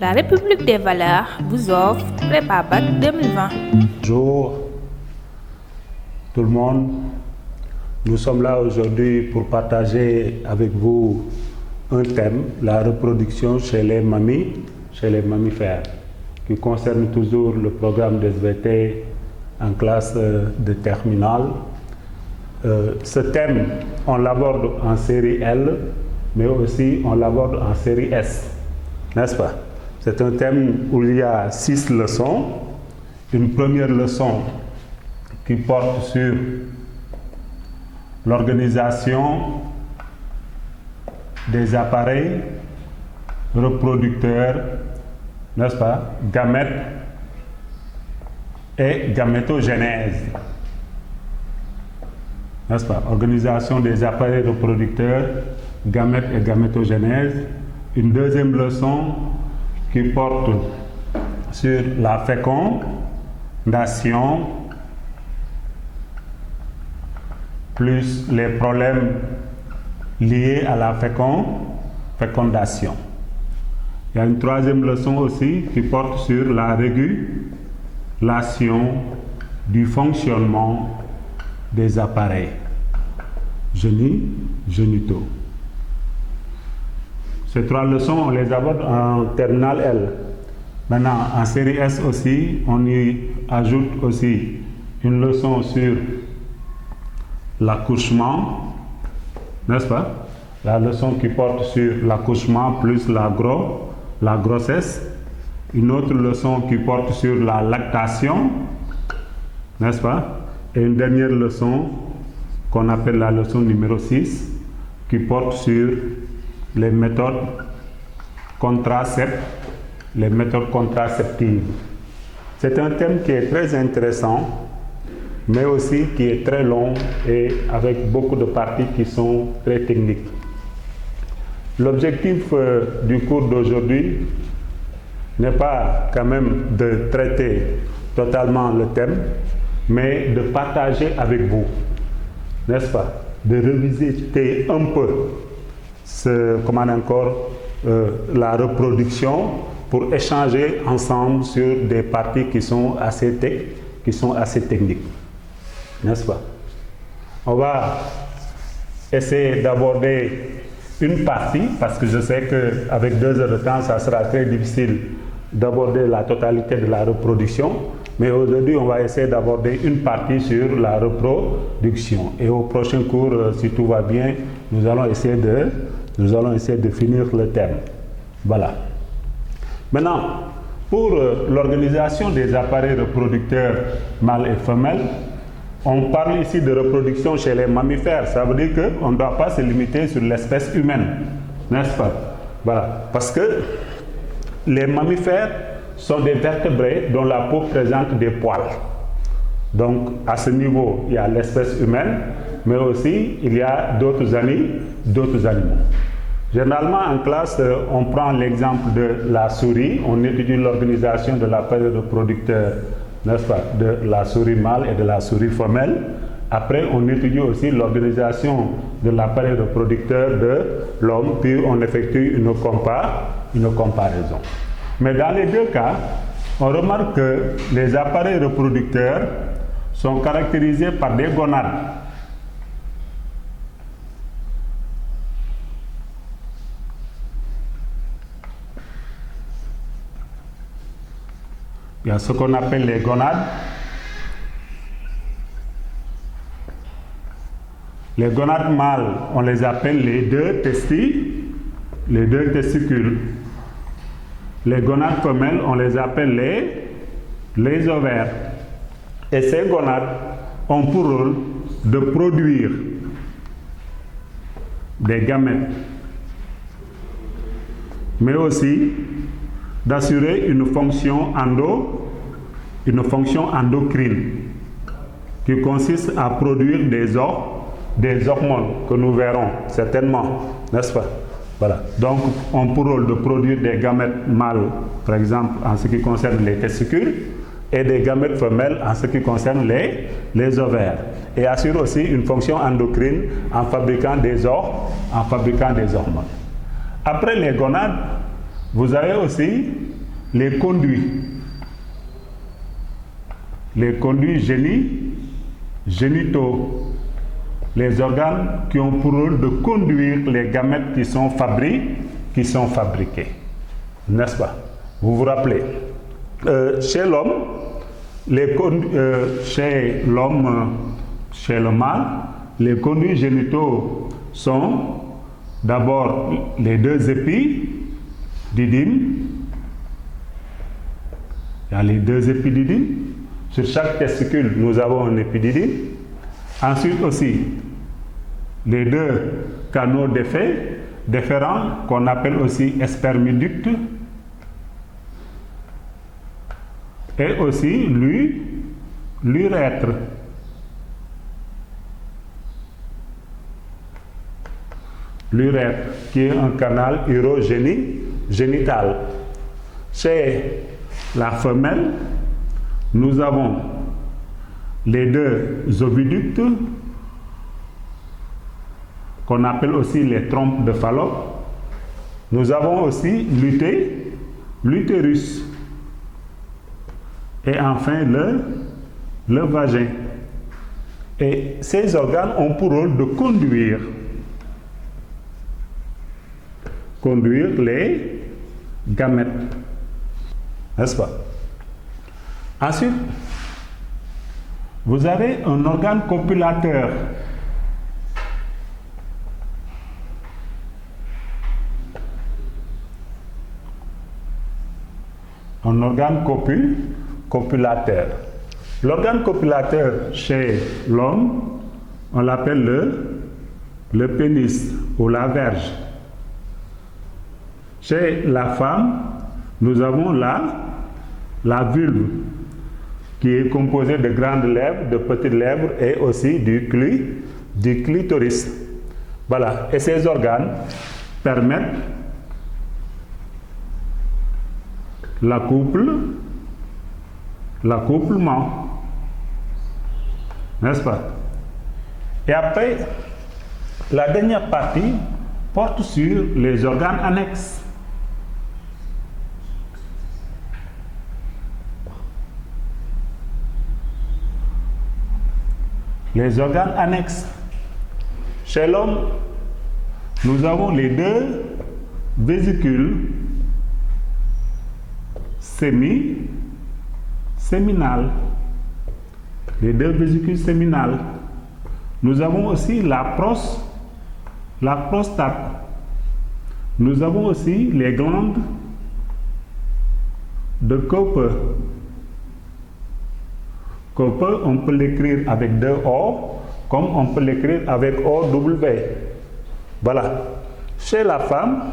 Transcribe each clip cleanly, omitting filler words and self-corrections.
La République des valeurs vous offre Prépa-Bac 2020. Bonjour tout le monde. Nous sommes là aujourd'hui pour partager avec vous un thème, la reproduction chez les mammifères, qui concerne toujours le programme de SVT en classe de terminale. Ce thème, on l'aborde en série L, mais aussi on l'aborde en série S, n'est-ce pas? C'est un thème où il y a 6 leçons. Une première leçon qui porte sur l'organisation des appareils reproducteurs, n'est-ce pas, gamètes et gamétogenèse. N'est-ce pas? Organisation des appareils reproducteurs, gamètes et gamétogenèse. Une deuxième leçon qui porte sur la fécondation, plus les problèmes liés à la fécondation. Il y a une troisième leçon aussi qui porte sur la régulation du fonctionnement des appareils génitaux. Ces 3 leçons, on les aborde en terminale L. Maintenant, en série S aussi, on y ajoute aussi une leçon sur l'accouchement, n'est-ce pas? La leçon qui porte sur l'accouchement plus la grossesse. Une autre leçon qui porte sur la lactation, n'est-ce pas? Et une dernière leçon qu'on appelle la leçon numéro 6 qui porte sur les méthodes contraceptives. C'est un thème qui est très intéressant, mais aussi qui est très long et avec beaucoup de parties qui sont très techniques. L'objectif du cours d'aujourd'hui n'est pas quand même de traiter totalement le thème, mais de partager avec vous, n'est-ce pas, de revisiter un peu la reproduction pour échanger ensemble sur des parties qui sont assez techniques, n'est-ce pas? On va essayer d'aborder une partie, parce que je sais qu'avec 2 heures de temps, ça sera très difficile d'aborder la totalité de la reproduction, mais aujourd'hui, on va essayer d'aborder une partie sur la reproduction. Et au prochain cours, si tout va bien, nous allons essayer de finir le thème. Voilà. Maintenant, pour l'organisation des appareils reproducteurs mâles et femelles, on parle ici de reproduction chez les mammifères. Ça veut dire qu'on ne doit pas se limiter sur l'espèce humaine, n'est-ce pas? Voilà. Parce que les mammifères sont des vertébrés dont la peau présente des poils. Donc, à ce niveau, il y a l'espèce humaine, mais aussi il y a d'autres animaux. Généralement, en classe, on prend l'exemple de la souris. On étudie l'organisation de l'appareil reproducteur, n'est-ce pas, de la souris mâle et de la souris femelle. Après, on étudie aussi l'organisation de l'appareil reproducteur de l'homme, puis on effectue une comparaison. Mais dans les 2 cas, on remarque que les appareils reproducteurs sont caractérisés par des gonades. Il y a ce qu'on appelle les gonades. Les gonades mâles, on les appelle les deux testicules. Les gonades femelles, on les appelle les ovaires. Et ces gonades ont pour rôle de produire des gamètes, mais aussi d'assurer une fonction endocrine qui consiste à produire des hormones que nous verrons certainement, n'est-ce pas? Voilà. Donc, on a pour rôle de produire des gamètes mâles, par exemple, en ce qui concerne les testicules, et des gamètes femelles en ce qui concerne les ovaires. Et assure aussi une fonction endocrine en fabriquant des hormones. Après les gonades, vous avez aussi les conduits génitaux, les organes qui ont pour rôle de conduire les gamètes qui sont fabriqués. N'est-ce pas? Vous vous rappelez? Chez l'homme, chez le mâle, les conduits génitaux sont d'abord les deux épididymes. Il y a les deux épididymes. Sur chaque testicule, nous avons un épididyme. Ensuite aussi, les deux canaux déférents qu'on appelle aussi spermiductes. Et aussi l'urètre. L'urètre qui est un canal urogénital. Chez la femelle, nous avons les deux oviductes qu'on appelle aussi les trompes de Fallope. Nous avons aussi l'utérus. Et enfin le vagin. Et ces organes ont pour rôle de conduire les gamètes. N'est-ce pas? Ensuite, vous avez un organe copulateur. Un organe copulateur. L'organe copulateur chez l'homme, on l'appelle le pénis ou la verge. Chez la femme, nous avons la vulve qui est composée de grandes lèvres, de petites lèvres et aussi du clitoris. Voilà. Et ces organes permettent l'accouplement. N'est-ce pas? Et après, la dernière partie porte sur les organes annexes. Les organes annexes. Chez l'homme, nous avons les deux vésicules séminales. Les deux vésicules séminales. Nous avons aussi la prostate. Nous avons aussi les glandes de Cooper. Cooper, on peut l'écrire avec deux O, comme on peut l'écrire avec OW. Voilà. Chez la femme,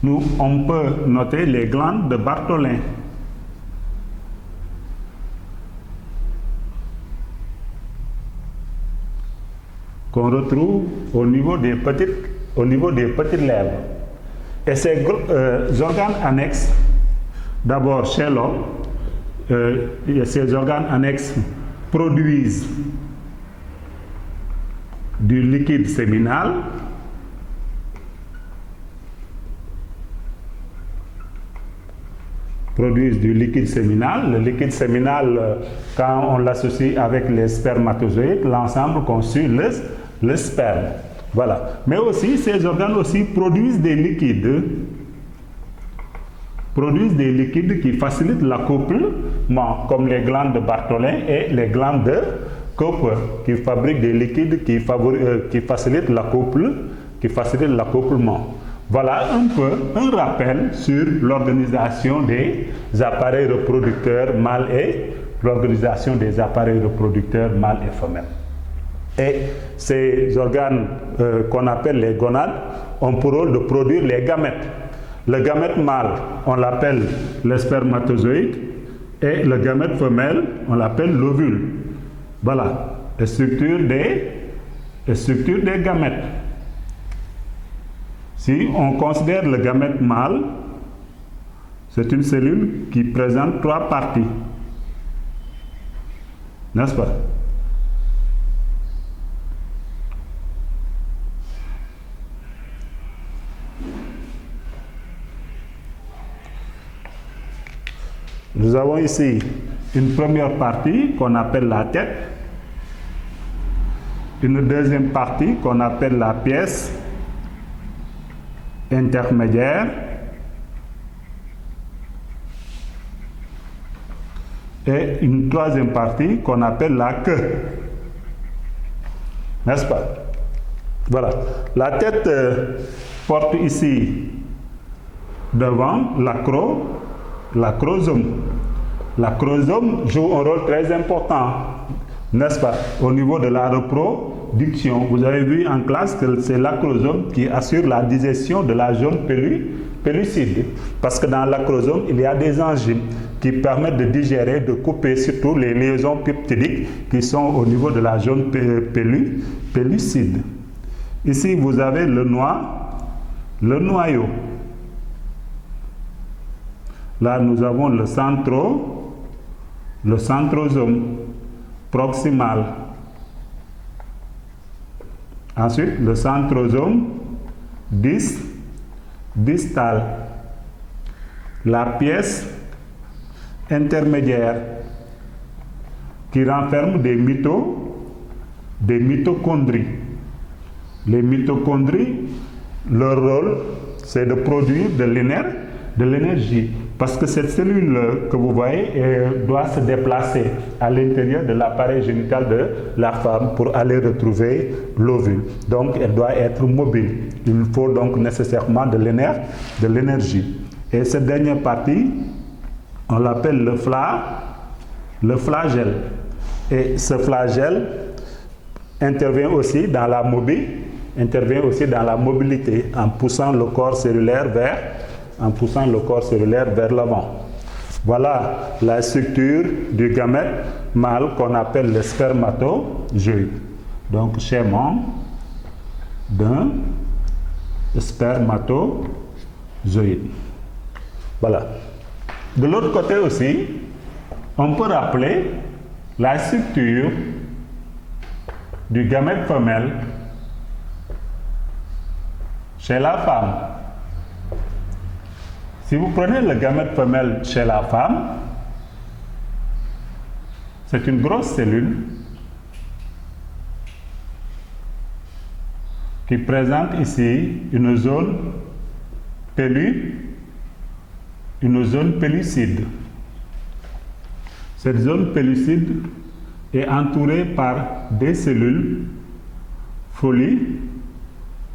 on peut noter les glandes de Bartholin. Qu'on retrouve au niveau des petites lèvres. Et ces organes annexes, d'abord chez l'homme, ces organes annexes produisent du liquide séminal, Le liquide séminal, quand on l'associe avec les spermatozoïdes, l'ensemble constitue le sperme. Voilà. Mais aussi, ces organes aussi produisent des liquides qui facilitent l'accouplement, comme les glandes de Bartholin et les glandes de Cooper, qui fabriquent des liquides qui facilitent l'accouplement. Voilà un peu un rappel sur l'organisation des appareils reproducteurs mâles et femelles. Et ces organes qu'on appelle les gonades ont pour rôle de produire les gamètes. Le gamète mâle, on l'appelle le spermatozoïde, et le gamète femelle, on l'appelle l'ovule. Voilà, les structures des gamètes. Si on considère le gamète mâle, c'est une cellule qui présente trois parties. N'est-ce pas? Nous avons ici une première partie qu'on appelle la tête, une deuxième partie qu'on appelle la pièce intermédiaire et une troisième partie qu'on appelle la queue. N'est-ce pas? Voilà. La tête porte ici devant l'acrosome. L'acrosome joue un rôle très important, n'est-ce pas, au niveau de la reproduction. Vous avez vu en classe que c'est l'acrosome qui assure la digestion de la zone pellucide. Parce que dans l'acrosome, il y a des enzymes qui permettent de digérer, de couper surtout les liaisons peptidiques qui sont au niveau de la zone pellucide. Ici, vous avez le noyau. Là, nous avons le centrosome proximal. Ensuite, le centrosome distal. La pièce intermédiaire qui renferme des mitochondries. Les mitochondries, leur rôle, c'est de produire de l'énergie. Parce que cette cellule que vous voyez doit se déplacer à l'intérieur de l'appareil génital de la femme pour aller retrouver l'ovule. Donc, elle doit être mobile. Il faut donc nécessairement de l'énergie. Et cette dernière partie, on l'appelle le flagelle. Et ce flagelle intervient aussi dans la mobilité en poussant le corps cellulaire vers l'avant. Voilà la structure du gamète mâle qu'on appelle le spermatozoïde. Donc, schéma d'un spermatozoïde. Voilà. De l'autre côté aussi, on peut rappeler la structure du gamète femelle chez la femme. Si vous prenez le gamète femelle chez la femme, c'est une grosse cellule qui présente ici une zone pellucide. Cette zone pellucide est entourée par des cellules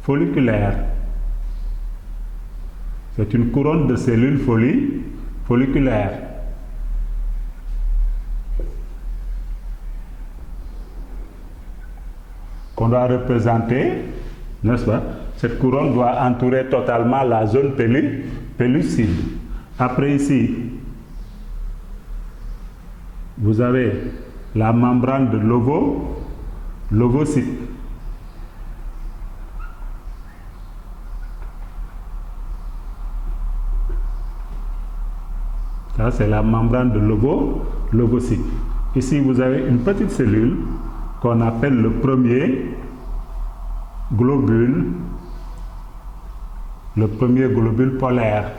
folliculaires. C'est une couronne de cellules folliculaires. Qu'on doit représenter, n'est-ce pas? Cette couronne doit entourer totalement la zone pellucide. Après ici, vous avez la membrane de l'ovocyte. Ça, c'est la membrane de l'ovocyte. Ici, vous avez une petite cellule qu'on appelle le premier globule polaire.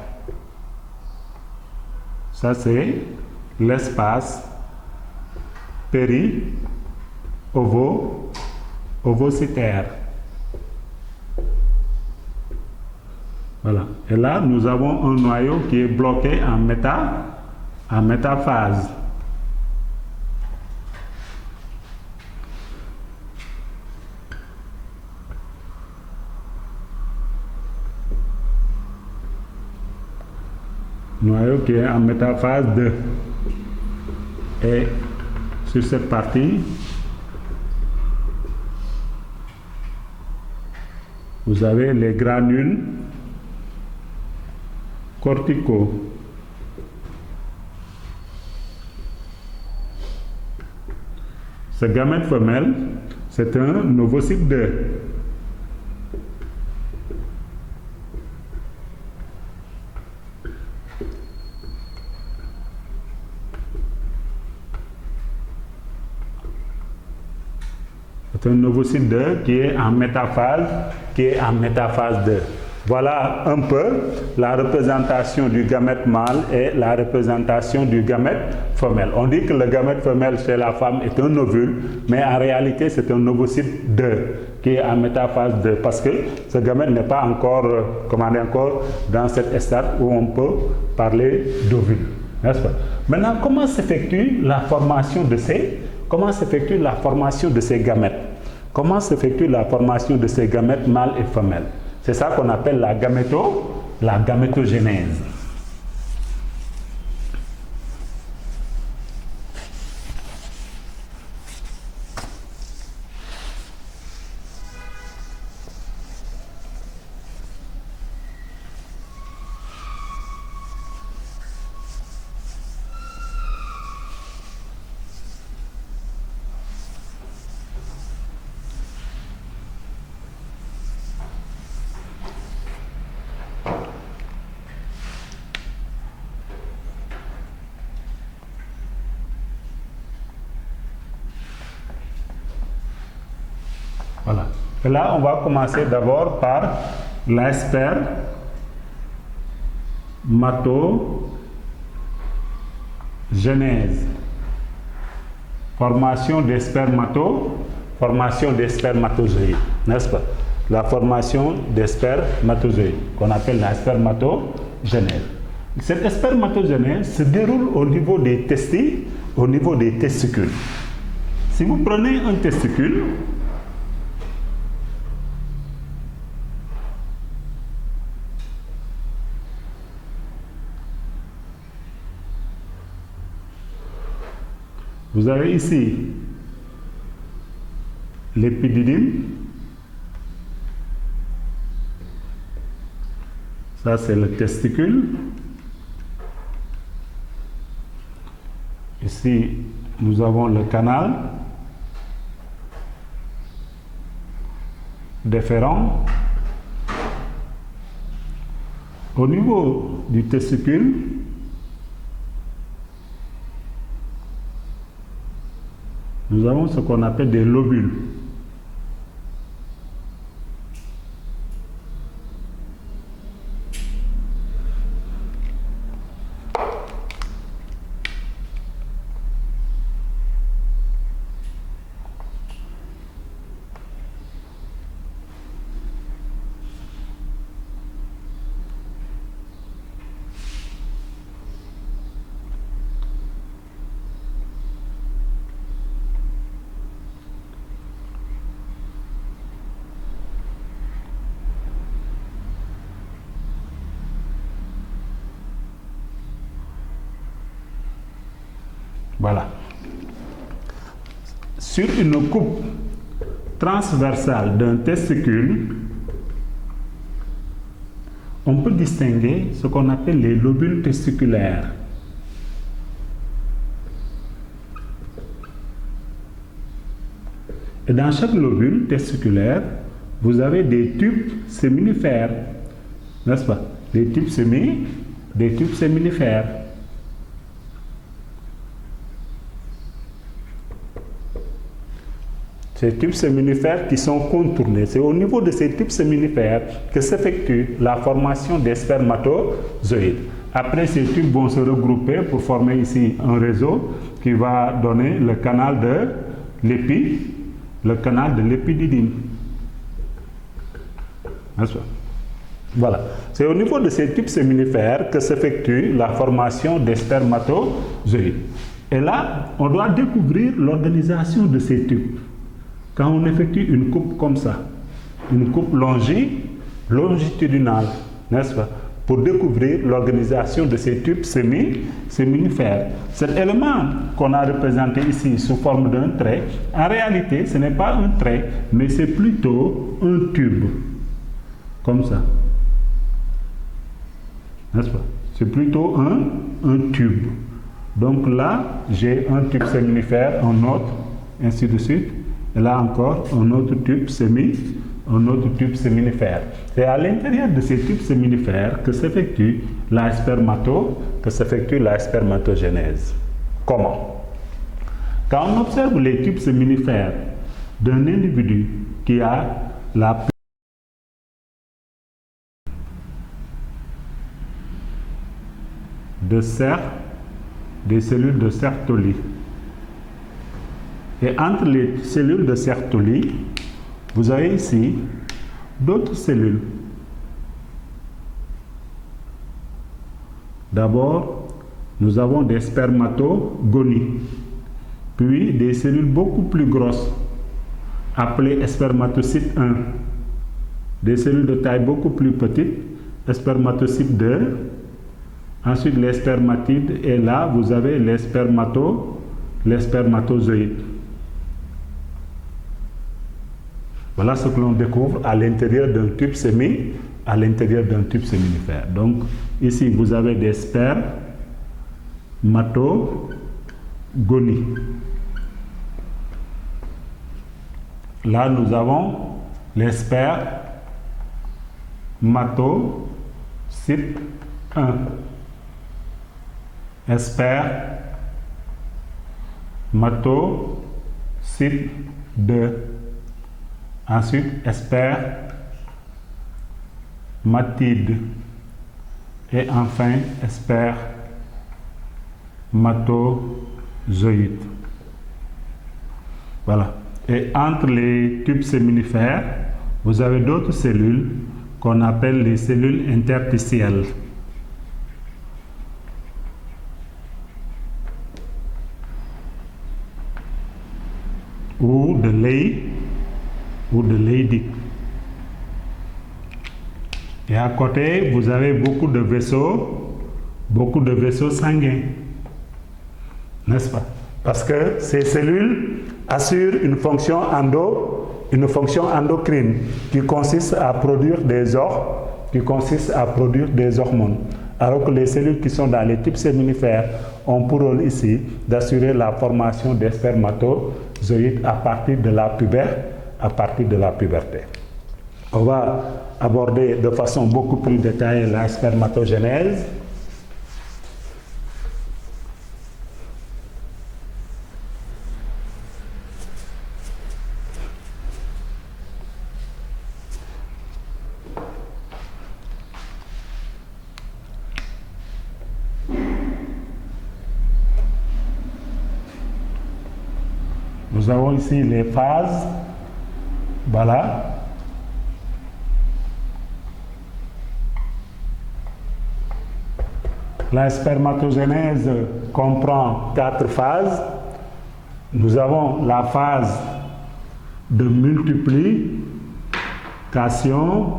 Ça, c'est l'espace péri-ovocytaire. Voilà. Et là, nous avons un noyau qui est bloqué en métaphase. Noyau qui est en métaphase 2. Et sur cette partie, vous avez les granules corticaux. Ce gamète femelle, c'est un ovocyte 2. C'est un ovocyte 2 qui est en métaphase 2. Voilà un peu la représentation du gamète mâle et la représentation du gamète femelle. On dit que le gamète femelle chez la femme est un ovule, mais en réalité c'est un ovocyte 2 qui est en métaphase 2 parce que ce gamète n'est pas encore, encore dans cet stade où on peut parler d'ovule. N'est-ce pas? Maintenant, comment s'effectue la formation de ces gamètes? Comment s'effectue la formation de ces gamètes mâles et femelles? C'est ça qu'on appelle la gamétogénèse. Voilà. Et là, on va commencer d'abord par la spermatogénèse. Formation des spermatozoïdes, n'est-ce pas? La formation des spermatozoïdes, qu'on appelle la spermatogénèse. Cette spermatogénèse se déroule au niveau des testicules. Si vous prenez un testicule, vous avez ici l'épididyme, ça c'est le testicule. Ici nous avons le canal déférent. Au niveau du testicule, nous avons ce qu'on appelle des lobules. Voilà. Sur une coupe transversale d'un testicule, on peut distinguer ce qu'on appelle les lobules testiculaires. Et dans chaque lobule testiculaire, vous avez des tubes séminifères, n'est-ce pas? Des tubes séminifères. Ces tubes séminifères qui sont contournés. C'est au niveau de ces tubes séminifères que s'effectue la formation des spermatozoïdes. Après, ces tubes vont se regrouper pour former ici un réseau qui va donner le canal de l'épididyme. Voilà. C'est au niveau de ces tubes séminifères que s'effectue la formation des spermatozoïdes. Et là, on doit découvrir l'organisation de ces tubes. Quand on effectue une coupe comme ça, une coupe longitudinale, n'est-ce pas, pour découvrir l'organisation de ces tubes séminifères. Cet élément qu'on a représenté ici sous forme d'un trait, en réalité, ce n'est pas un trait, mais c'est plutôt un tube, comme ça. N'est-ce pas? C'est plutôt un tube. Donc là, j'ai un tube séminifère, un autre, ainsi de suite. Et là encore, un autre tube séminifère. C'est à l'intérieur de ces tubes séminifères que s'effectue la spermatogénèse. Comment? Quand on observe les tubes séminifères d'un individu qui a la des cellules de Sertoli. Et entre les cellules de Sertoli, vous avez ici d'autres cellules. D'abord, nous avons des spermatogonies, puis des cellules beaucoup plus grosses, appelées spermatocytes 1, des cellules de taille beaucoup plus petite, spermatocytes 2, ensuite les spermatides, et là vous avez les spermatozoïdes. Voilà ce que l'on découvre à l'intérieur d'un tube séminifère. Donc ici vous avez des spermatogonies. Là nous avons les spermatocytes 1, spermatocyte 2, ensuite spermatide et enfin spermatozoïde. Voilà. Et entre les tubes séminifères, vous avez d'autres cellules qu'on appelle les cellules interstitielles. Ou de Leydig. Et à côté, vous avez beaucoup de vaisseaux sanguins, n'est-ce pas? Parce que ces cellules assurent une fonction endocrine qui consiste à produire des hormones. Alors que les cellules qui sont dans les tubes séminifères ont pour rôle ici d'assurer la formation des spermatozoïdes à partir de la puberté. On va aborder de façon beaucoup plus détaillée la spermatogénèse. Nous avons ici les phases. Voilà. La spermatogénèse comprend 4 phases. Nous avons la phase de multiplication.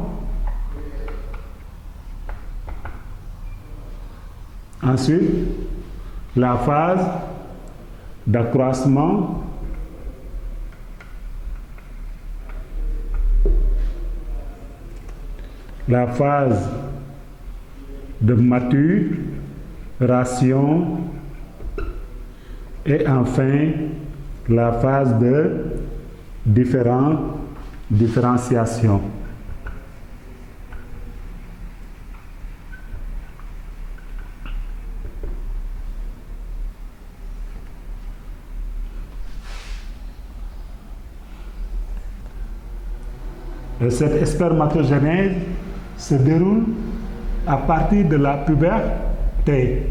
Ensuite, la phase d'accroissement. La phase de maturation et enfin la phase de différenciation. Et cette spermatogénèse se déroule à partir de la puberté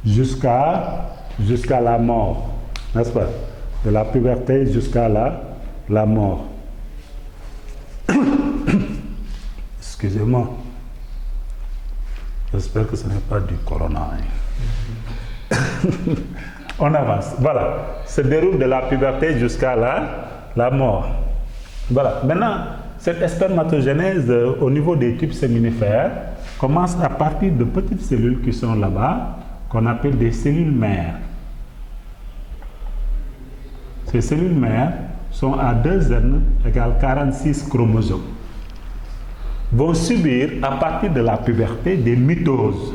jusqu'à la mort, n'est-ce pas? De la puberté jusqu'à la mort. Excusez-moi. J'espère que ce n'est pas du corona. On avance. Voilà. Se déroule de la puberté jusqu'à la mort. Voilà. Maintenant, cette spermatogénèse au niveau des tubes séminifères commence à partir de petites cellules qui sont là-bas, qu'on appelle des cellules mères. Ces cellules mères sont à 2N égale 46 chromosomes. Vont subir à partir de la puberté des mitoses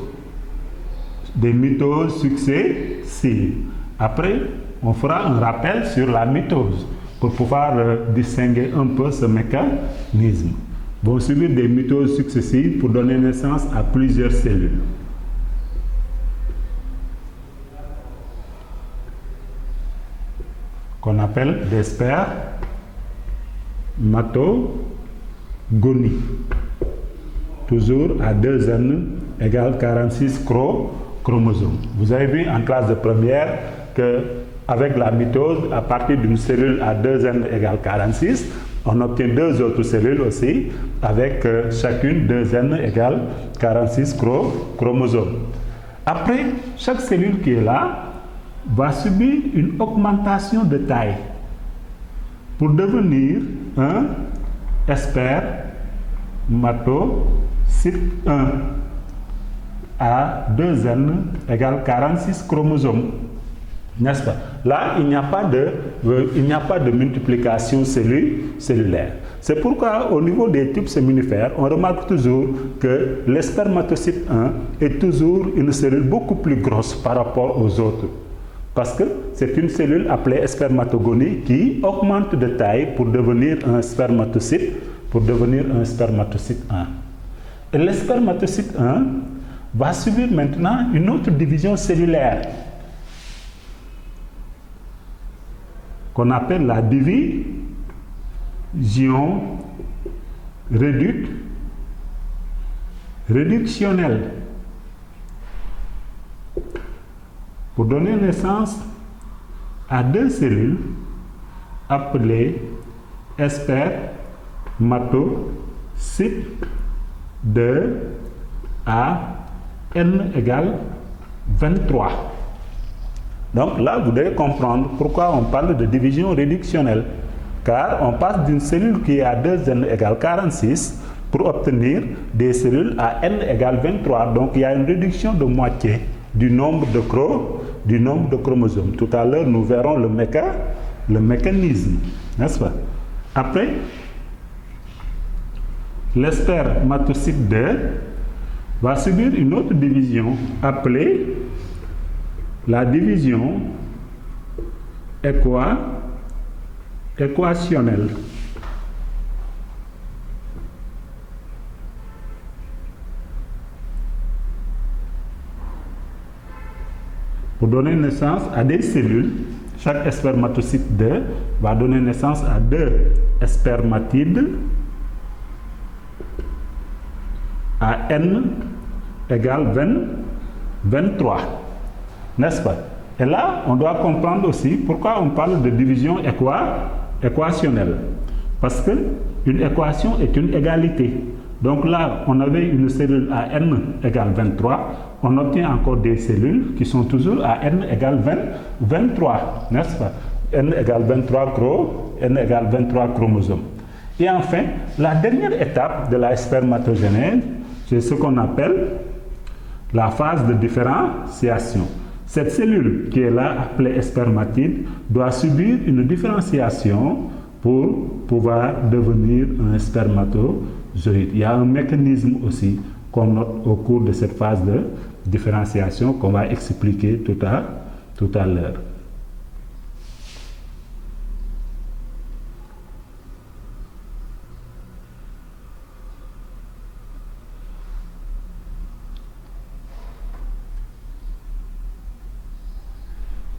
successives. Après, on fera un rappel sur la mitose pour pouvoir distinguer un peu ce mécanisme. Vont subir des mitoses successives pour donner naissance à plusieurs cellules. Qu'on appelle des spermatogonies. toujours à 2N égale 46 chromosomes. Vous avez vu en classe de première qu'avec la mitose, à partir d'une cellule à 2N égale 46, on obtient deux autres cellules aussi, avec chacune 2N égale 46 chromosomes. Après, chaque cellule qui est là va subir une augmentation de taille pour devenir un spermatocyte 1 à 2N égale 46 chromosomes. N'est-ce pas? Là, il n'y a pas de multiplication cellulaire. C'est pourquoi, au niveau des tubes séminifères, on remarque toujours que le spermatocyte 1 est toujours une cellule beaucoup plus grosse par rapport aux autres. Parce que c'est une cellule appelée spermatogonie qui augmente de taille pour devenir un spermatocyte 1. Et le spermatocyte 1 va subir maintenant une autre division cellulaire qu'on appelle la division réductionnelle, pour donner naissance à deux cellules appelées spermatocytes 2 à N égale 23. Donc là, vous devez comprendre pourquoi on parle de division réductionnelle. Car on passe d'une cellule qui est à 2N égale 46 pour obtenir des cellules à N égale 23. Donc il y a une réduction de moitié du nombre de chromosomes. Tout à l'heure, nous verrons le mécanisme, n'est-ce pas? Après, le spermatocyte 2 va subir une autre division appelée la division équationnelle. Pour donner naissance à des cellules, chaque spermatocyte 2 va donner naissance à deux spermatides à N égale 23. N'est-ce pas? Et là, on doit comprendre aussi pourquoi on parle de division équationnelle. Parce qu'une équation est une égalité. Donc là, on avait une cellule à N égale 23. On obtient encore des cellules qui sont toujours à N égale 23. N'est-ce pas? N égale 23 chromosomes. Et enfin, la dernière étape de la spermatogénèse, c'est ce qu'on appelle la phase de différenciation. Cette cellule qui est là, appelée spermatide, doit subir une différenciation pour pouvoir devenir un spermatozoïde. Il y a un mécanisme aussi qu'on note au cours de cette phase de différenciation qu'on va expliquer tout à l'heure.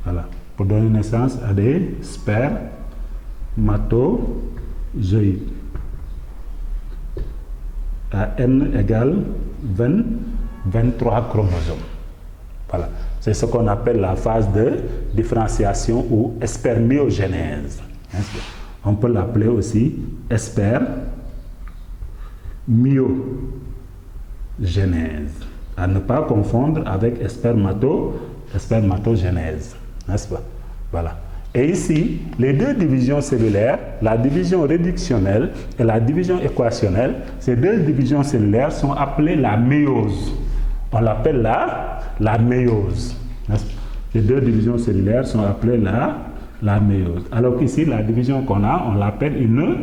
Voilà, pour donner naissance à des spermatozoïdes à N égale 23 chromosomes. Voilà, c'est ce qu'on appelle la phase de différenciation ou spermiogénèse. On peut l'appeler aussi spermiogénèse, à ne pas confondre avec spermatogénèse. N'est-ce pas? Voilà. Et ici, les deux divisions cellulaires, la division réductionnelle et la division équationnelle, ces deux divisions cellulaires sont appelées la méiose. On l'appelle la méiose. Ces deux divisions cellulaires sont appelées la méiose. Alors qu'ici, la division qu'on a, on l'appelle une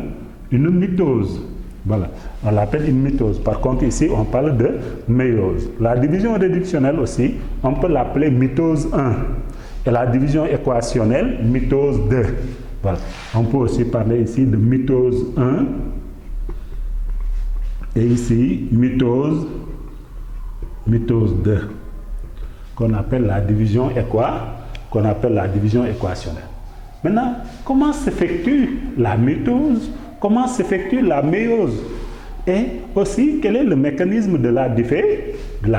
mitose. Voilà, on l'appelle une mitose. Par contre, ici, on parle de méiose. La division réductionnelle aussi, on peut l'appeler mitose 1. Et la division équationnelle, mitose 2. Voilà. On peut aussi parler ici de mitose 1. Et ici, mitose 2. Qu'on appelle la division équationnelle. Maintenant, comment s'effectue la mitose? Comment s'effectue la méiose? Et aussi, quel est le mécanisme de la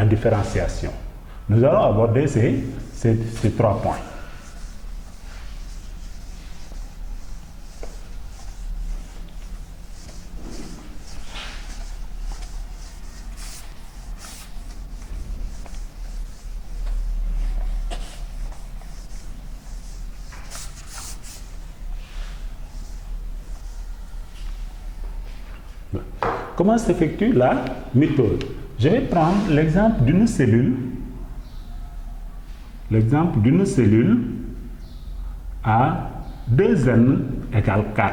différenciation? Nous allons aborder ces 3 points. Comment s'effectue la mitose? Je vais prendre l'exemple d'une cellule. L'exemple d'une cellule à 2n égale 4.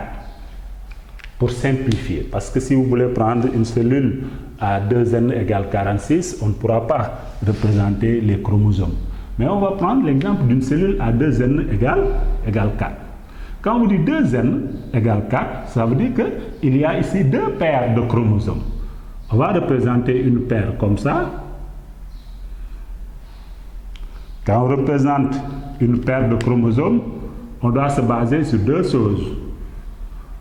Pour simplifier, parce que si vous voulez prendre une cellule à 2n égale 46, on ne pourra pas représenter les chromosomes. Mais on va prendre l'exemple d'une cellule à 2n égale 4. Quand on dit 2n égale 4, ça veut dire qu'il y a ici 2 paires de chromosomes. On va représenter une paire comme ça. Quand on représente une paire de chromosomes, on doit se baser sur 2 choses.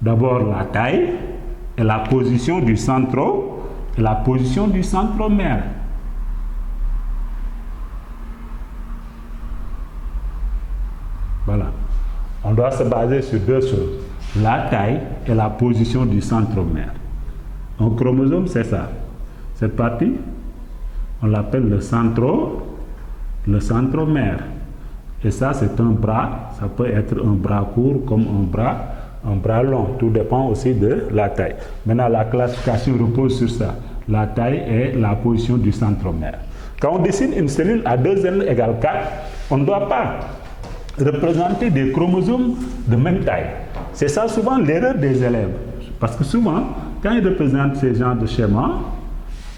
D'abord la taille et la position du centromère. Voilà. On doit se baser sur 2 choses. La taille et la position du centromère. Un chromosome, c'est ça. Cette partie, on l'appelle le centromère. Et ça, c'est un bras. Ça peut être un bras court comme un bras long. Tout dépend aussi de la taille. Maintenant, la classification repose sur ça. La taille et la position du centromère. Quand on dessine une cellule à 2n égale 4, on ne doit pas représenter des chromosomes de même taille. C'est ça souvent l'erreur des élèves. Parce que souvent, quand ils représentent ces genres de schémas,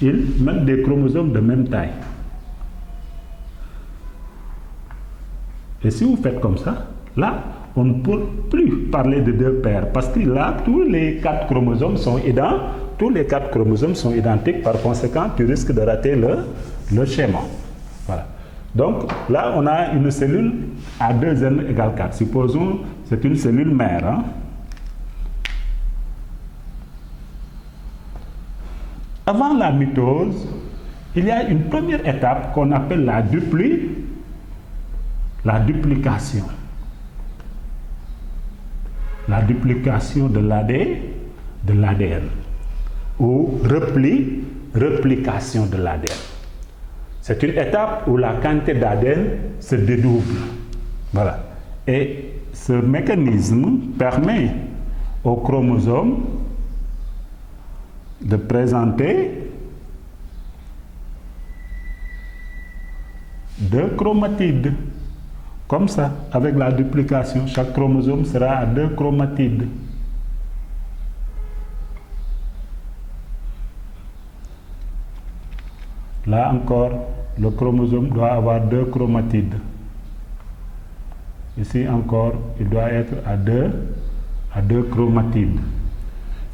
ils mettent des chromosomes de même taille. Et si vous faites comme ça, là, on ne peut plus parler de 2 paires. Parce que là, tous les 4 chromosomes sont identiques. Par conséquent, tu risques de rater le schéma. Voilà. Donc là, on a une cellule à 2n égale 4. Supposons que c'est une cellule mère. Hein. Avant la mitose, il y a une première étape qu'on appelle la duplication. La duplication de l'ADN ou replication de l'ADN. C'est une étape où la quantité d'ADN se dédouble. Voilà. Et ce mécanisme permet au chromosome de présenter 2 chromatides. Comme ça, avec la duplication, chaque chromosome sera à 2 chromatides. Là encore, le chromosome doit avoir 2 chromatides. Ici encore, il doit être à 2 chromatides.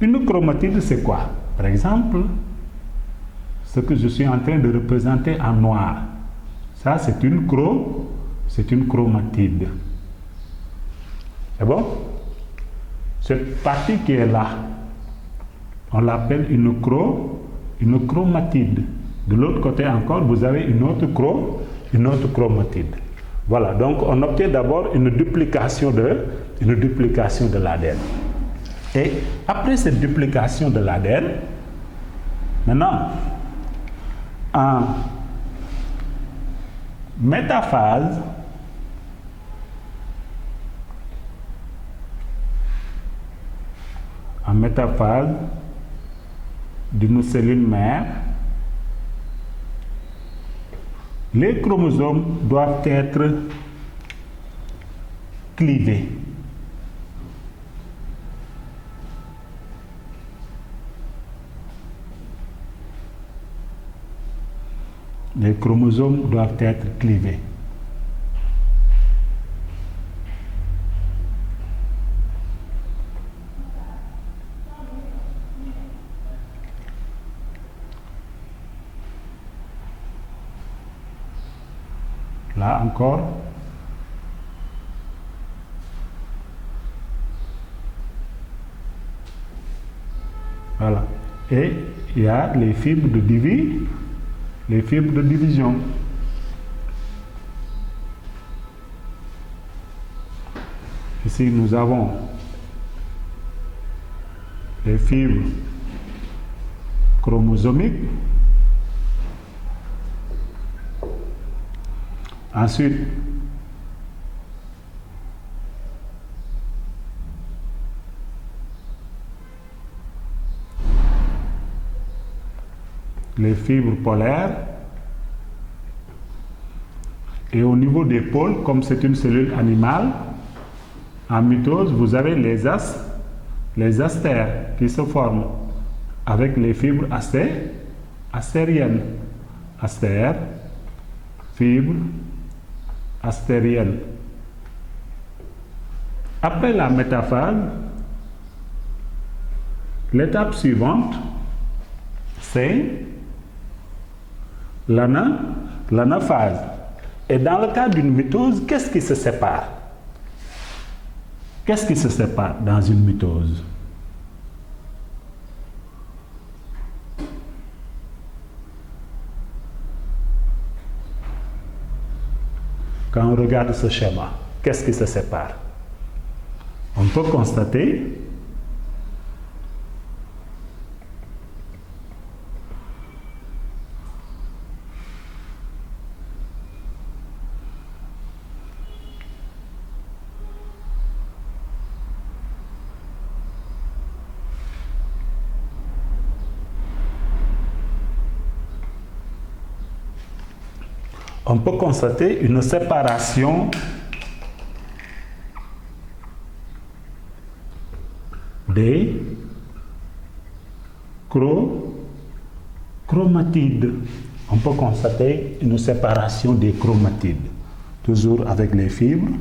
Une chromatide, c'est quoi? Par exemple, ce que je suis en train de représenter en noir. Ça, c'est une chromatide. C'est bon? Cette partie qui est là, on l'appelle une chromatide. De l'autre côté encore, vous avez une autre chromatide. Voilà, donc on obtient d'abord une duplication de l'ADN. Et après cette duplication de l'ADN, maintenant, en métaphase, d'une cellule mère, les chromosomes doivent être clivés. Les chromosomes doivent être clivés. Là encore, voilà. Et il y a les fibres de division. Ici, nous avons les fibres chromosomiques. Ensuite, les fibres polaires. Et au niveau des pôles, comme c'est une cellule animale, en mitose, vous avez les astères qui se forment avec les fibres astériennes. Astère, fibres astériennes. Après la métaphase, l'étape suivante, c'est l'anaphase. Et dans le cas d'une mitose, qu'est-ce qui se sépare? Qu'est-ce qui se sépare dans une mitose? Quand on regarde ce schéma, qu'est-ce qui se sépare? On peut constater une séparation des chromatides. On peut constater une séparation des chromatides, toujours avec les fibres.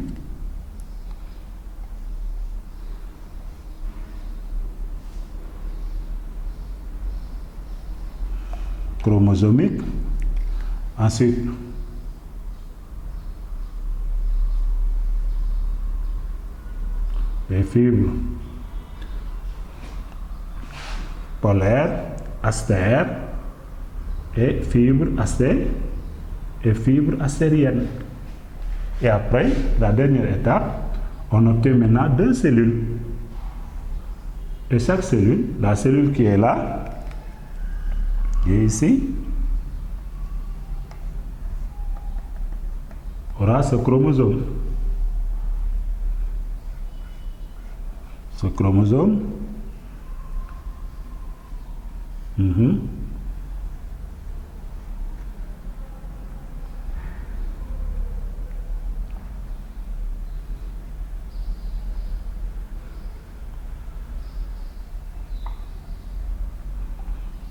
Chromosomiques. Ensuite, les fibres polaires, astères et fibres astériennes. Et après, la dernière étape, on obtient maintenant deux cellules. Et chaque cellule, la cellule qui est là, qui est ici, aura ce chromosome. Ce chromosome.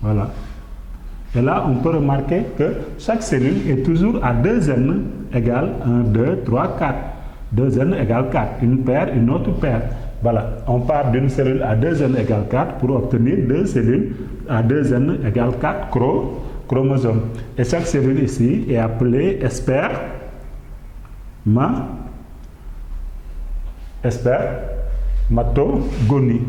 Voilà. Et là, on peut remarquer que chaque cellule est toujours à 2n égale 1, 2, 3, 4. 2n égale 4. Une paire, une autre paire. Voilà. On part d'une cellule à 2n égale 4 pour obtenir deux cellules à 2n égale 4 chromosomes. Et chaque cellule ici est appelée spermatogonie.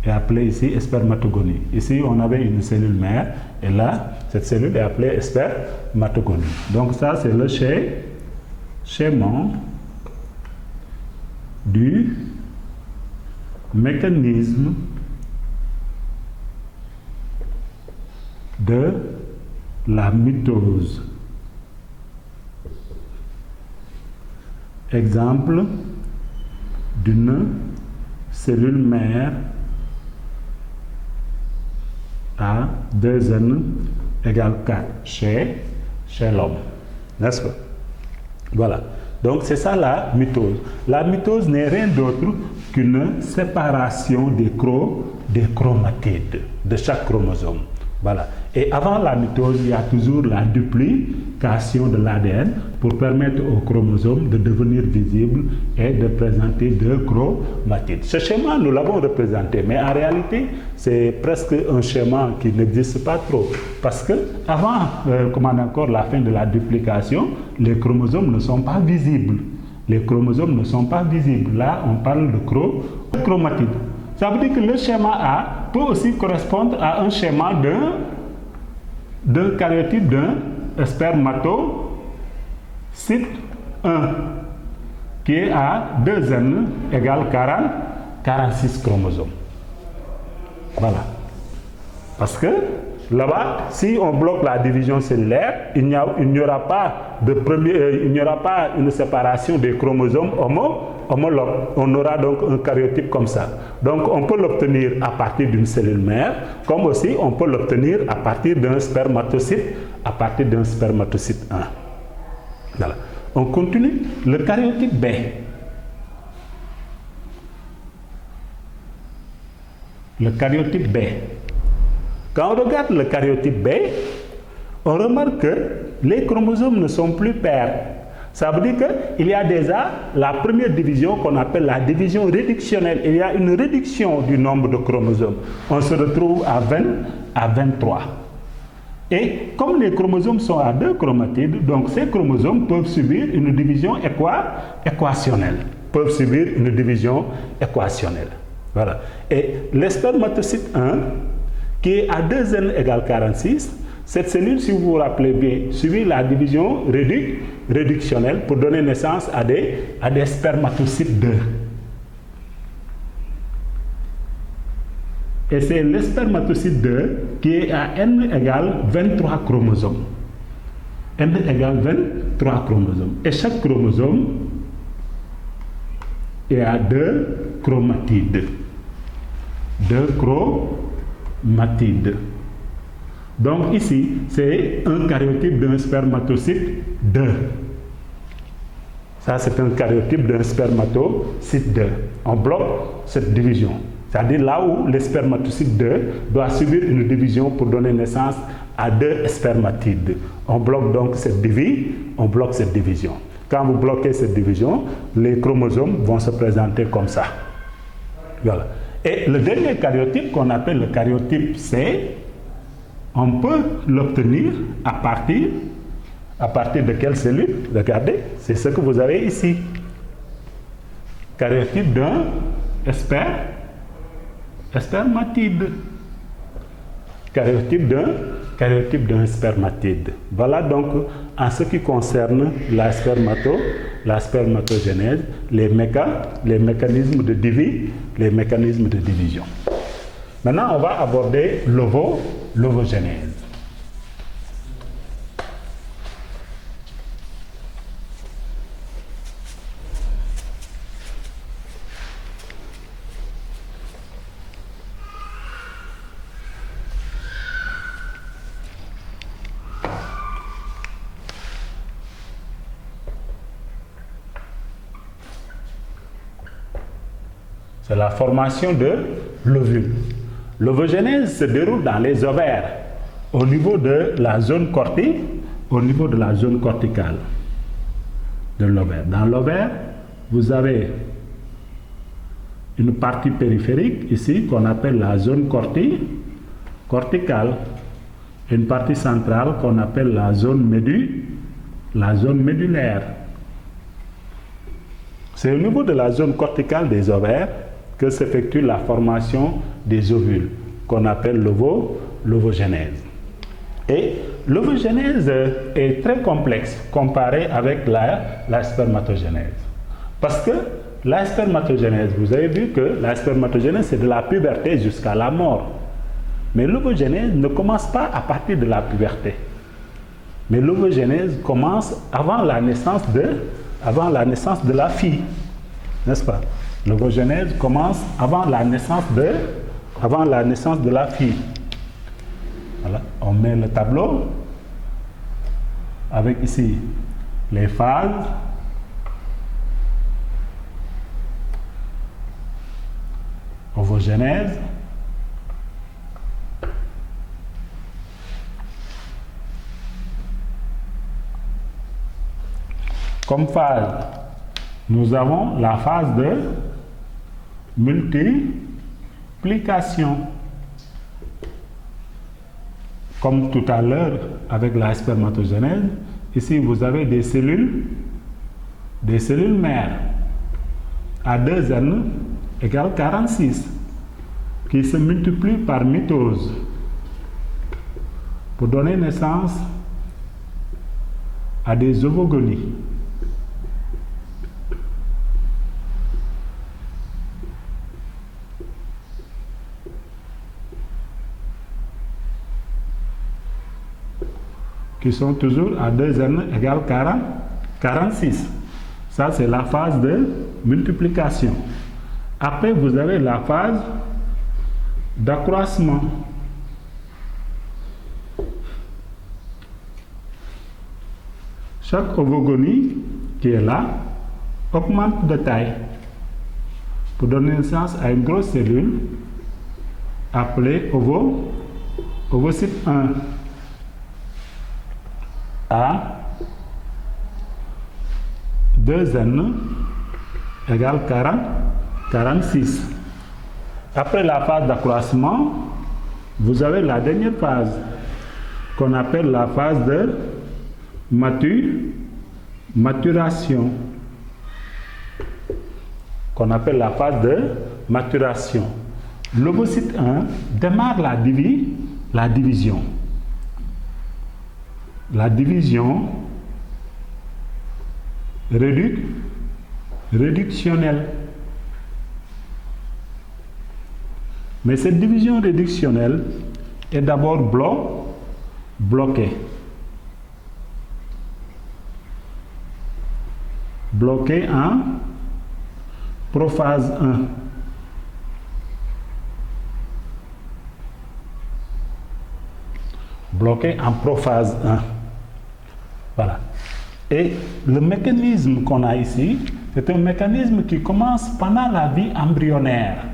Est appelée ici spermatogonie. Ici, on avait une cellule mère et là, cette cellule est appelée spermatogonie. Donc ça, c'est le schéma du mécanisme de la mitose. Exemple d'une cellule mère à 2n égale 4 chez l'homme. N'est-ce pas? Voilà. Donc c'est ça la mitose. La mitose n'est rien d'autre qu'une séparation des chromatides de chaque chromosome. Voilà. Et avant la mitose, il y a toujours la duplication de l'ADN pour permettre aux chromosomes de devenir visibles et de présenter deux chromatides. Ce schéma, nous l'avons représenté, mais en réalité, c'est presque un schéma qui n'existe pas trop. Parce que avant la fin de la duplication, les chromosomes ne sont pas visibles. Les chromosomes ne sont pas visibles. Là, on parle de chromatides. Ça veut dire que le schéma A peut aussi correspondre à un schéma d'un karyotype d'un spermatocyte 1 qui est à 2N égale 46 chromosomes. Voilà. Parce que là-bas, si on bloque la division cellulaire, il n'y aura pas une séparation des chromosomes homologues. On aura donc un karyotype comme ça. Donc on peut l'obtenir à partir d'une cellule mère, comme aussi on peut l'obtenir à partir d'un spermatocyte 1. Voilà. On continue. Le karyotype B. Le karyotype B. Quand on regarde le karyotype B, on remarque que les chromosomes ne sont plus pairs. Ça veut dire qu'il y a déjà la première division qu'on appelle la division réductionnelle. Il y a une réduction du nombre de chromosomes. On se retrouve à 20 à 23. Et comme les chromosomes sont à 2 chromatides, donc ces chromosomes peuvent subir une division équationnelle. Voilà. Et le spermatocyte 1, qui est à 2N égale 46, cette cellule, si vous vous rappelez bien, subit la division réductionnelle pour donner naissance à des spermatocytes 2. Et c'est le spermatocyte 2 qui est à N égale 23 chromosomes. N égale 23 chromosomes. Et chaque chromosome est à 2 chromatides. 2 chromatides. Donc ici, c'est un karyotype d'un spermatocyte 2. Ça, c'est un karyotype d'un spermatocyte 2. On bloque cette division. C'est-à-dire là où le spermatocyte 2 doit subir une division pour donner naissance à 2 spermatides. On bloque donc cette division. Quand vous bloquez cette division, les chromosomes vont se présenter comme ça. Voilà. Et le dernier karyotype qu'on appelle le karyotype C, on peut l'obtenir à partir de quelle cellule? Regardez, c'est ce que vous avez ici. Karyotype d'un spermatide. Karyotype d'un spermatide. Voilà donc en ce qui concerne la spermatogénèse, les mécanismes de division. Maintenant, on va aborder l'ovogénèse. C'est la formation de l'ovule. L'ovogénèse se déroule dans les ovaires, au niveau de la zone corticale de l'ovaire. Dans l'ovaire, vous avez une partie périphérique ici qu'on appelle la zone corticale, une partie centrale qu'on appelle la zone médulaire. C'est au niveau de la zone corticale des ovaires que s'effectue la formation des ovules, qu'on appelle l'ovogénèse. Et l'ovogénèse est très complexe comparée avec la spermatogénèse. Parce que la spermatogénèse, vous avez vu que la spermatogénèse, c'est de la puberté jusqu'à la mort. Mais l'ovogénèse ne commence pas à partir de la puberté. Mais l'ovogénèse commence avant la naissance de la fille, n'est-ce pas? L'ovogénèse commence avant la naissance de la fille. Voilà. On met le tableau avec ici les phases. Ovogénèse. Comme phase, nous avons la phase de multiplication. Comme tout à l'heure avec la spermatogénèse, ici vous avez des cellules mères à 2N égale 46. qui se multiplient par mitose pour donner naissance à des ovogonies. Qui sont toujours à 2n égale 46. Ça, c'est la phase de multiplication. Après, vous avez la phase d'accroissement. Chaque ovogonie qui est là augmente de taille pour donner naissance à une grosse cellule appelée ovocyte 1 à 2n égale 46. Après la phase d'accroissement, vous avez la dernière phase qu'on appelle la phase de maturation. Qu'on appelle la phase de maturation. L'ovocyte 1 démarre la division. La division réductionnelle. Mais cette division réductionnelle est d'abord bloquée. Bloquée en prophase 1. Bloquée en prophase 1. Voilà. Et le mécanisme qu'on a ici, c'est un mécanisme qui commence pendant la vie embryonnaire.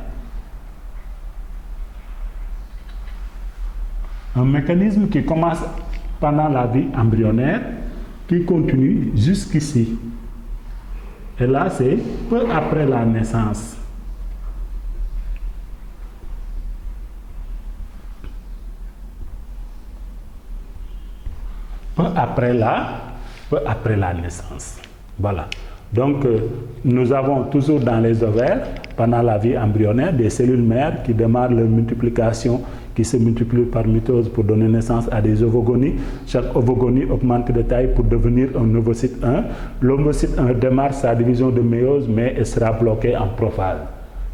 Un mécanisme qui commence pendant la vie embryonnaire, qui continue jusqu'ici. Et là, c'est peu après la naissance. Peu après la naissance. Voilà. Donc, nous avons toujours dans les ovaires, pendant la vie embryonnaire, des cellules mères qui démarrent leur multiplication, qui se multiplient par mitose pour donner naissance à des ovogonies. Chaque ovogonie augmente de taille pour devenir un ovocyte 1. L'ovocyte 1 démarre sa division de méiose, mais elle sera bloquée en prophase.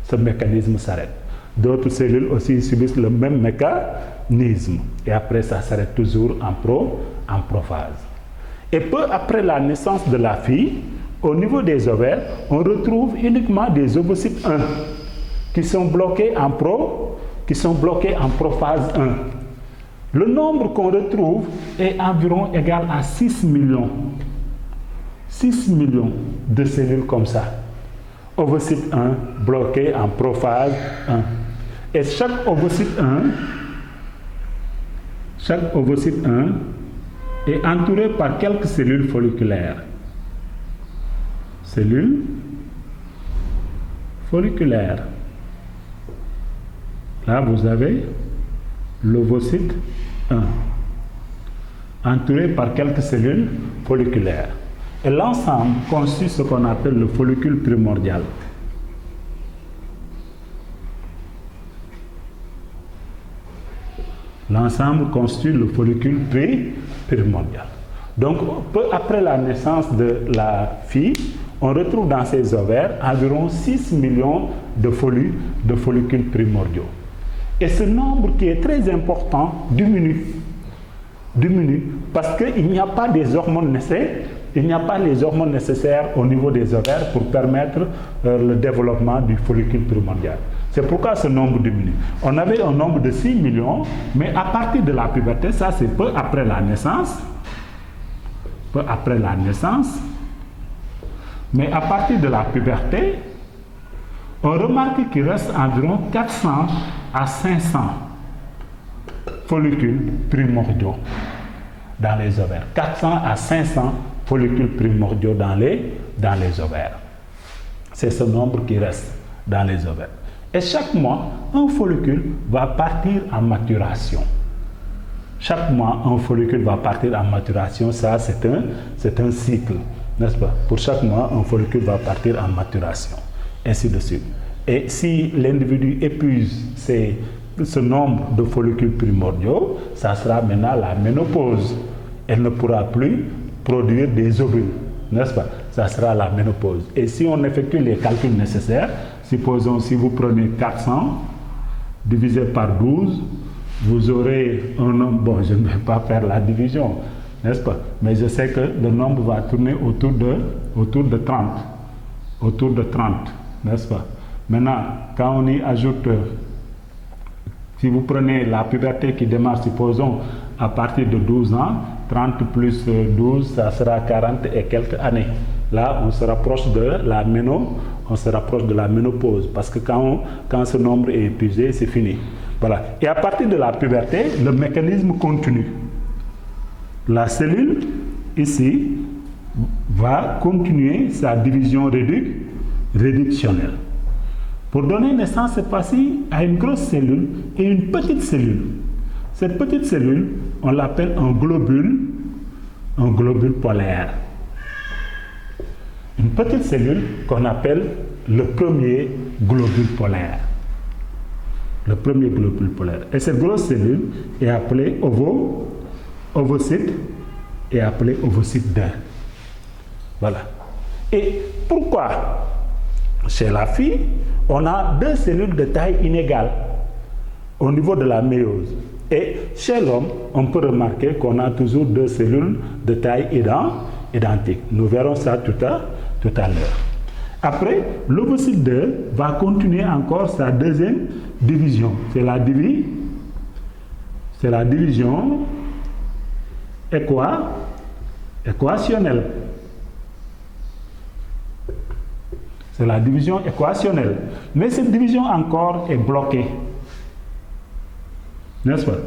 Ce mécanisme s'arrête. D'autres cellules aussi subissent le même mécanisme. Et après, ça s'arrête toujours en prophase. Et peu après la naissance de la fille, au niveau des ovaires, on retrouve uniquement des ovocytes 1 qui sont bloqués en prophase 1. Le nombre qu'on retrouve est environ égal à 6 millions. 6 millions de cellules comme ça. Ovocyte 1 bloqué en prophase 1. Et chaque ovocyte 1 est entouré par quelques cellules folliculaires. Cellules folliculaires. Là, vous avez l'ovocyte 1, entouré par quelques cellules folliculaires. Et l'ensemble constitue ce qu'on appelle le follicule primordial. L'ensemble constitue le follicule primordial. Donc, peu après la naissance de la fille, on retrouve dans ses ovaires environ 6 millions de follicules primordiaux. Et ce nombre qui est très important diminue parce qu'il n'y a pas des hormones nécessaires. Il n'y a pas les hormones nécessaires au niveau des ovaires pour permettre le développement du follicule primordial. C'est pourquoi ce nombre diminue. On avait un nombre de 6 millions, mais à partir de la puberté, ça c'est peu après la naissance. Peu après la naissance. Mais à partir de la puberté, on remarque qu'il reste environ 400 à 500 follicules primordiaux dans les ovaires. 400 à 500 follicules primordiaux dans les ovaires. C'est ce nombre qui reste dans les ovaires. Et chaque mois, un follicule va partir en maturation. Chaque mois, un follicule va partir en maturation. Ça, c'est un cycle, n'est-ce pas? Pour chaque mois, un follicule va partir en maturation. Ainsi de suite. Et si l'individu épuise ce nombre de follicules primordiaux, ça sera maintenant la ménopause. Elle ne pourra plus produire des ovules, n'est-ce pas? Ça sera la ménopause. Et si on effectue les calculs nécessaires, supposons si vous prenez 400 divisé par 12, vous aurez un nombre, bon, je ne vais pas faire la division, n'est-ce pas? Mais je sais que le nombre va tourner autour de 30. Autour de 30, n'est-ce pas? Maintenant, quand on y ajoute, si vous prenez la puberté qui démarre, supposons, à partir de 12 ans, 30 plus 12, ça sera 40 et quelques années. Là, on se rapproche de la ménopause, parce que quand ce nombre est épuisé, c'est fini. Voilà. Et à partir de la puberté, le mécanisme continue. La cellule, ici, va continuer sa division réductionnelle. Pour donner naissance cette fois-ci à une grosse cellule et une petite cellule. Cette petite cellule, on l'appelle un globule polaire. Une petite cellule qu'on appelle le premier globule polaire. Le premier globule polaire. Et cette grosse cellule est appelée ovocyte et appelée ovocyte 2. Voilà. Et pourquoi chez la fille, on a deux cellules de taille inégale au niveau de la méiose? Et chez l'homme, on peut remarquer qu'on a toujours deux cellules de taille identique. Nous verrons ça tout à l'heure. Après, l'ovocyte 2 va continuer encore sa deuxième division. C'est la division équationnelle. C'est la division équationnelle. Mais cette division encore est bloquée. N'est-ce pas?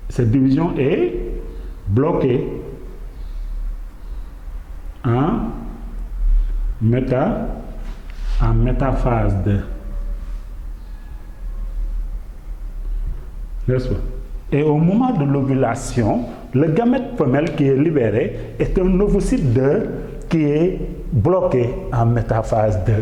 Cette division est bloquée en métaphase 2. N'est-ce pas? Et au moment de l'ovulation, le gamète femelle qui est libéré est un ovocyte 2 qui est bloqué en métaphase 2.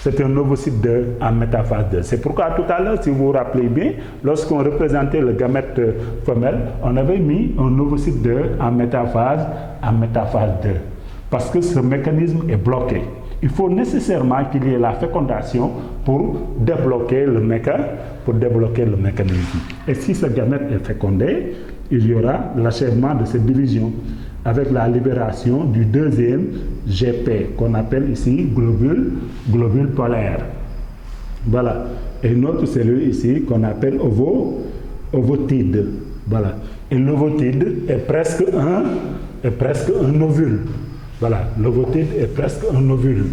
C'est un ovocyte 2 en métaphase 2. C'est pourquoi tout à l'heure, si vous vous rappelez bien, lorsqu'on représentait le gamète femelle, on avait mis un ovocyte 2 en métaphase 2. Parce que ce mécanisme est bloqué. Il faut nécessairement qu'il y ait la fécondation pour débloquer le mécanisme. Et si ce gamète est fécondé, il y aura l'achèvement de cette division avec la libération du deuxième GP qu'on appelle ici globule polaire. Voilà. Et une autre cellule ici qu'on appelle ovotide. Voilà. Et l'ovotide est presque un ovule. Voilà. L'ovotide est presque un ovule.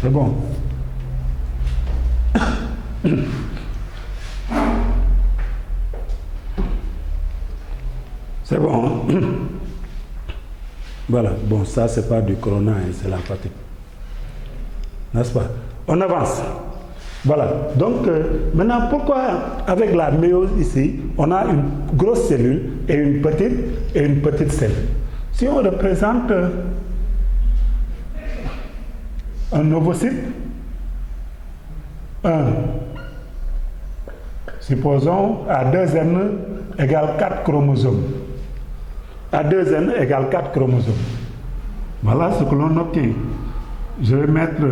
C'est bon. C'est bon. Voilà. Bon, ça, c'est pas du corona, hein, c'est la fatigue. N'est-ce pas? On avance. Voilà. Donc, maintenant, pourquoi avec la méiose ici, on a une grosse cellule et une petite cellule? Si on représente un ovocyte 1, supposons à 2n égale 4 chromosomes. À 2n égale 4 chromosomes. Voilà ce que l'on obtient. Je vais mettre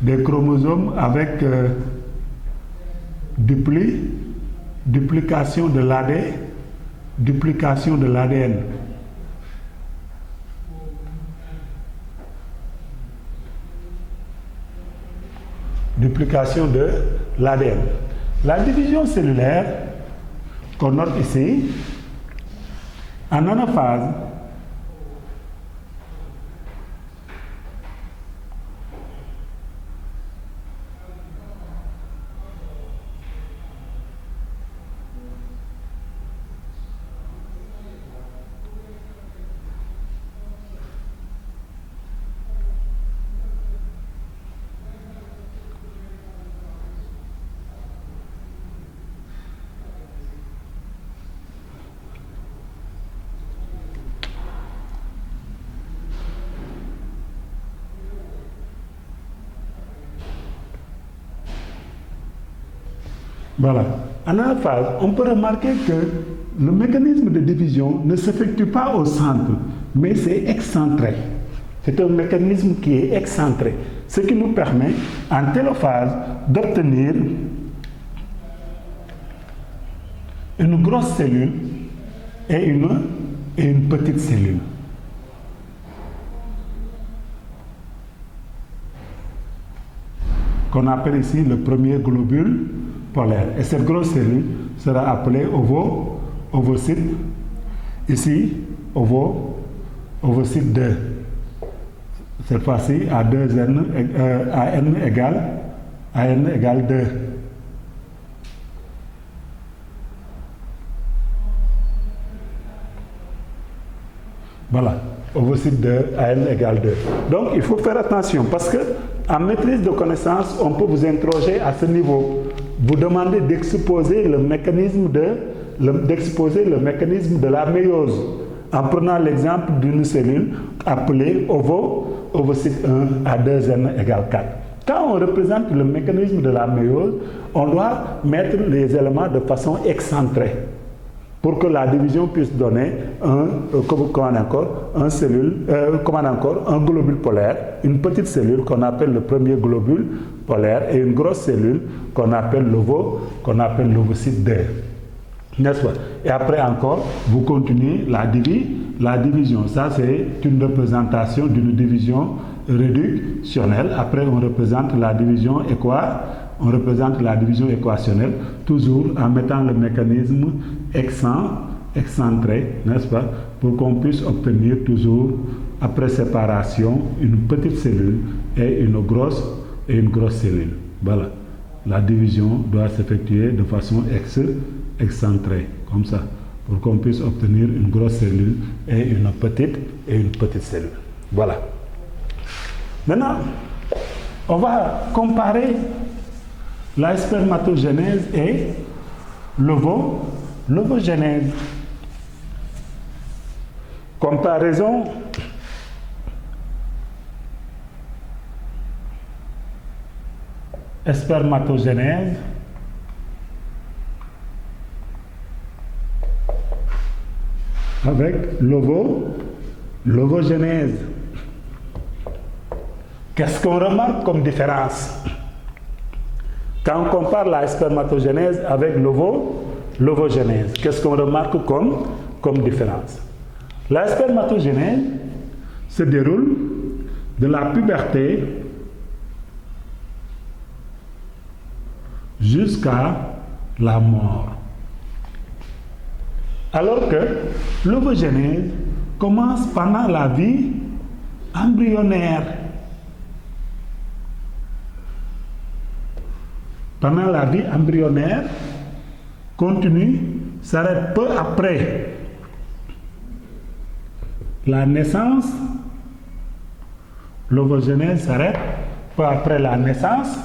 des chromosomes avec duplication de l'ADN. Duplication de l'ADN. La division cellulaire qu'on note ici, en anaphase, Voilà. En anaphase, on peut remarquer que le mécanisme de division ne s'effectue pas au centre, mais c'est excentré. C'est un mécanisme qui est excentré, ce qui nous permet en télophase d'obtenir une grosse cellule et une petite cellule. Qu'on appelle ici le premier globule polaire. Et cette grosse cellule sera appelée ovocyte. Ici, ovocyte 2. Cette fois-ci, à n égale 2. Voilà, ovocyte 2 à n égale 2. Donc, il faut faire attention parce que en maîtrise de connaissances, on peut vous interroger à ce niveau. Vous demandez d'exposer le mécanisme de la méiose en prenant l'exemple d'une cellule appelée ovocyte 1 à 2n égale 4. Quand on représente le mécanisme de la méiose, on doit mettre les éléments de façon excentrée pour que la division puisse donner un globule polaire, une petite cellule qu'on appelle le premier globule polaire et une grosse cellule qu'on appelle l'ovocyte 2. N'est-ce pas? Et après encore, vous continuez la division. Ça, c'est une représentation d'une division réductionnelle. Après, on représente la division équationnelle, toujours en mettant le mécanisme excentré, n'est-ce pas, pour qu'on puisse obtenir toujours, après séparation, une petite cellule et une grosse cellule. Voilà. La division doit s'effectuer de façon excentrée, comme ça, pour qu'on puisse obtenir une grosse cellule et une petite cellule. Voilà. Maintenant, on va comparer la spermatogénèse et l'ovogénèse. Comparaison spermatogénèse avec l'ovogénèse. Qu'est-ce qu'on remarque comme différence? Quand on compare la spermatogénèse avec l'ovogénèse, qu'est-ce qu'on remarque comme différence? La spermatogénèse se déroule de la puberté jusqu'à la mort. Alors que l'ovogénèse commence pendant la vie embryonnaire. Pendant la vie embryonnaire, continue, s'arrête peu après la naissance. L'ovogénèse s'arrête peu après la naissance.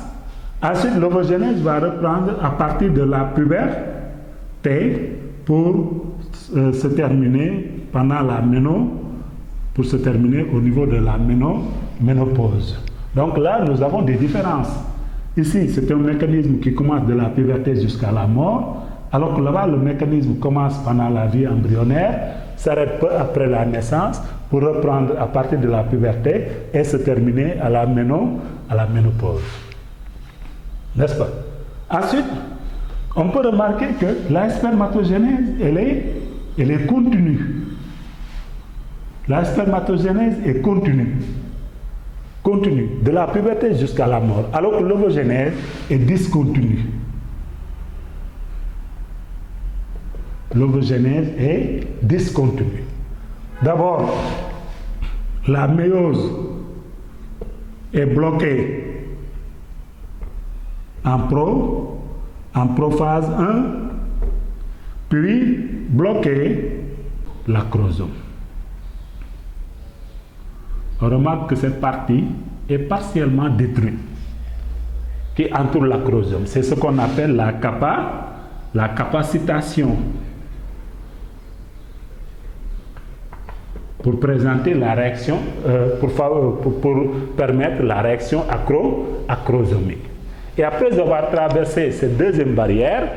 Ensuite, l'ovogénèse va reprendre à partir de la puberté pour se terminer pendant la pour se terminer au niveau de la ménopause. Donc là, nous avons des différences. Ici, c'est un mécanisme qui commence de la puberté jusqu'à la mort, alors que là-bas, le mécanisme commence pendant la vie embryonnaire, s'arrête peu après la naissance pour reprendre à partir de la puberté et se terminer à la ménopause. N'est-ce pas? Ensuite, on peut remarquer que la spermatogénèse, elle est continue. La spermatogénèse est continue, de la puberté jusqu'à la mort, alors que l'ovogénèse est discontinue. L'ovogénèse est discontinue. D'abord, la méiose est bloquée en prophase 1, puis bloquée l'acrosome. On remarque que cette partie est partiellement détruite, qui entoure l'acrosome. C'est ce qu'on appelle la capacitation. Pour présenter la réaction, pour permettre la réaction acrosomique. Et après avoir traversé cette deuxième barrière,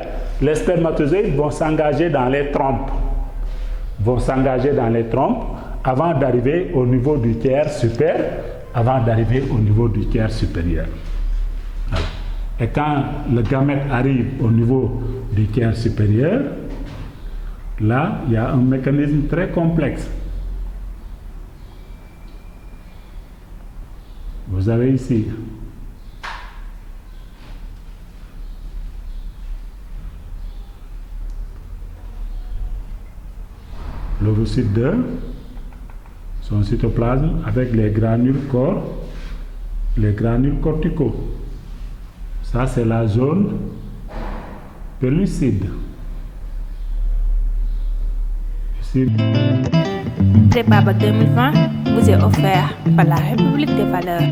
les spermatozoïdes vont s'engager dans les trompes. Avant d'arriver au niveau du tiers supérieur. Voilà. Et quand le gamète arrive au niveau du tiers supérieur, là, il y a un mécanisme très complexe. Vous avez ici l'ovocyte 2, son cytoplasme avec les granules corticaux. Ça, c'est la zone pellucide. Prépa Bac 2020 vous est offert par la République des valeurs.